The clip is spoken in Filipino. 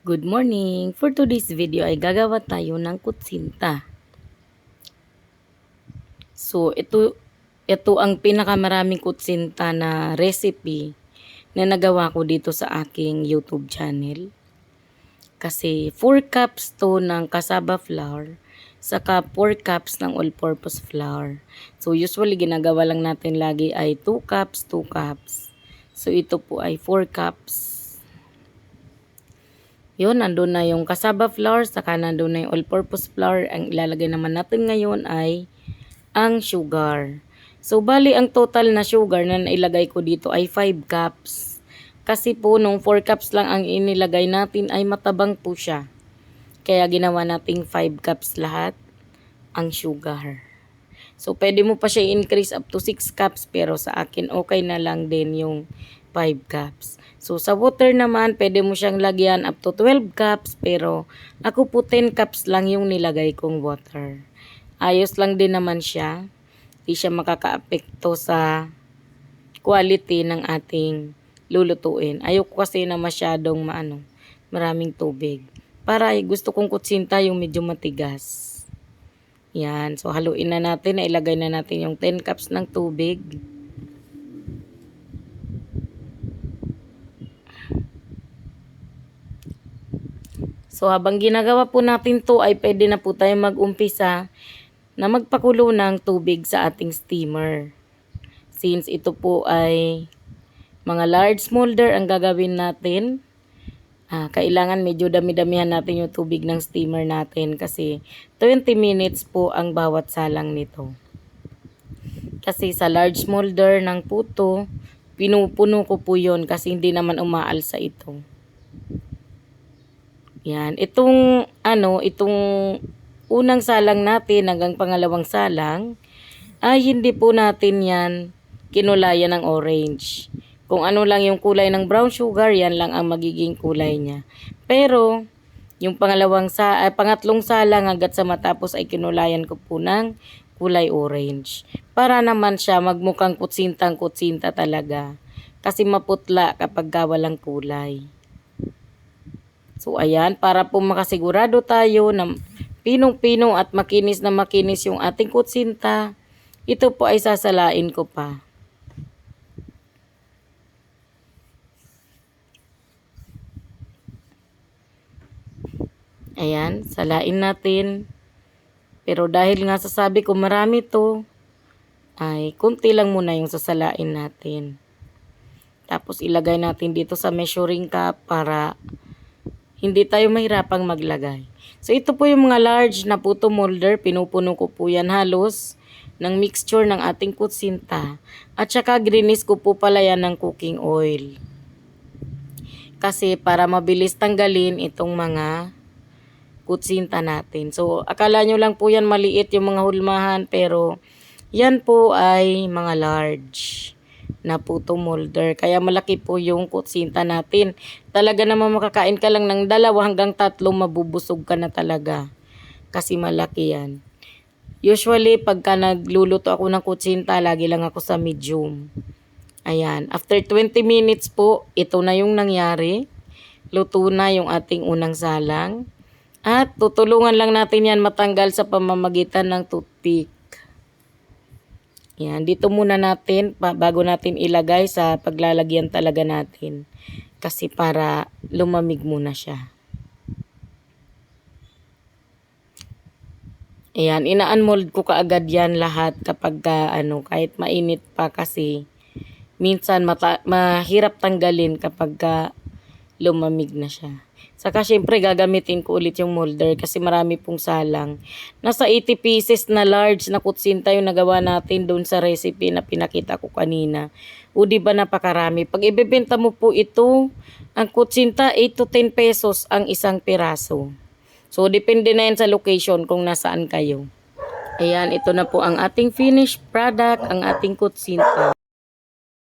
Good morning! For today's video ay gagawa tayo ng kutsinta. So, ito ang pinakamaraming kutsinta na recipe na nagawa ko dito sa aking YouTube channel. Kasi 4 cups to ng cassava flour, saka 4 cups ng all-purpose flour. So, usually ginagawa lang natin lagi ay 2 cups, 2 cups. So, ito po ay 4 cups. Yun, nandun na yung cassava flour, saka nandun na yung all-purpose flour. Ang ilalagay naman natin ngayon ay ang sugar. So, bali ang total na sugar na nailagay ko dito ay 5 cups. Kasi po, nung 4 cups lang ang inilagay natin ay matabang po siya. Kaya ginawa nating 5 cups lahat ang sugar. So, pwede mo pa siya increase up to 6 cups, pero sa akin okay na lang din yung 5 cups. So, sa water naman, pwede mo siyang lagyan up to 12 cups, pero ako po 10 cups lang yung nilagay kong water. Ayos lang din naman siya. Hindi siya makaka-apekto sa quality ng ating lulutuin. Ayoko kasi na masyadong maraming tubig. Para gusto kong kutsinta yung medyo matigas. Yan. So, haluin na natin. Ilagay na natin yung 10 cups ng tubig. So, habang ginagawa po natin to ay pwede na po tayo mag-umpisa na magpakulo ng tubig sa ating steamer. Since ito po ay mga large molder ang gagawin natin, kailangan medyo dami-damihan natin yung tubig ng steamer natin kasi 20 minutes po ang bawat salang nito. Kasi sa large molder ng puto, pinupuno ko po yun kasi hindi naman umaalsa ito. Yan, itong unang salang natin hanggang pangalawang salang ay hindi po natin yan kinulayan ng orange. Kung ano lang yung kulay ng brown sugar, yan lang ang magiging kulay niya. Pero yung pangatlong salang hanggat sa matapos ay kinulayan ko po ng kulay orange. Para naman siya magmukhang kutsintang-kutsinta talaga. Kasi maputla kapag walang kulay. So, ayan, para po makasigurado tayo na pinong-pino at makinis na makinis yung ating kutsinta, ito po ay sasalain ko pa. Ayan, salain natin. Pero dahil nga sasabi ko marami to, ay kunti lang muna yung sasalain natin. Tapos ilagay natin dito sa measuring cup para hindi tayo mahirapang maglagay. So, ito po yung mga large na puto molder. Pinupuno ko po yan halos ng mixture ng ating kutsinta. At saka greenish ko po pala yan ng cooking oil. Kasi para mabilis tanggalin itong mga kutsinta natin. So, akala nyo lang po yan maliit yung mga hulmahan. Pero, yan po ay mga large na puto molder. Kaya malaki po yung kutsinta natin. Talaga naman makakain ka lang ng 2 hanggang 3, mabubusog ka na talaga. Kasi malaki yan. Usually, pagka nagluluto ako ng kutsinta, lagi lang ako sa medium. Ayan. After 20 minutes po, ito na yung nangyari. Luto na yung ating unang salang. At tutulungan lang natin yan matanggal sa pamamagitan ng toothpick. Yan, dito muna natin, bago natin ilagay sa paglalagyan talaga natin. Kasi para lumamig muna siya. Ayan, ina-unmold ko kaagad yan lahat kapag kahit mainit pa kasi minsan mahirap tanggalin kapag lumamig na siya. Saka syempre gagamitin ko ulit yung molder kasi marami pong salang. Nasa 80 pieces na large na kutsinta yung nagawa natin doon sa recipe na pinakita ko kanina. O diba napakarami. Pag ibebenta mo po ito, ang kutsinta 8 to 10 pesos ang isang piraso. So depende na yan sa location kung nasaan kayo. Ayan, ito na po ang ating finished product, ang ating kutsinta.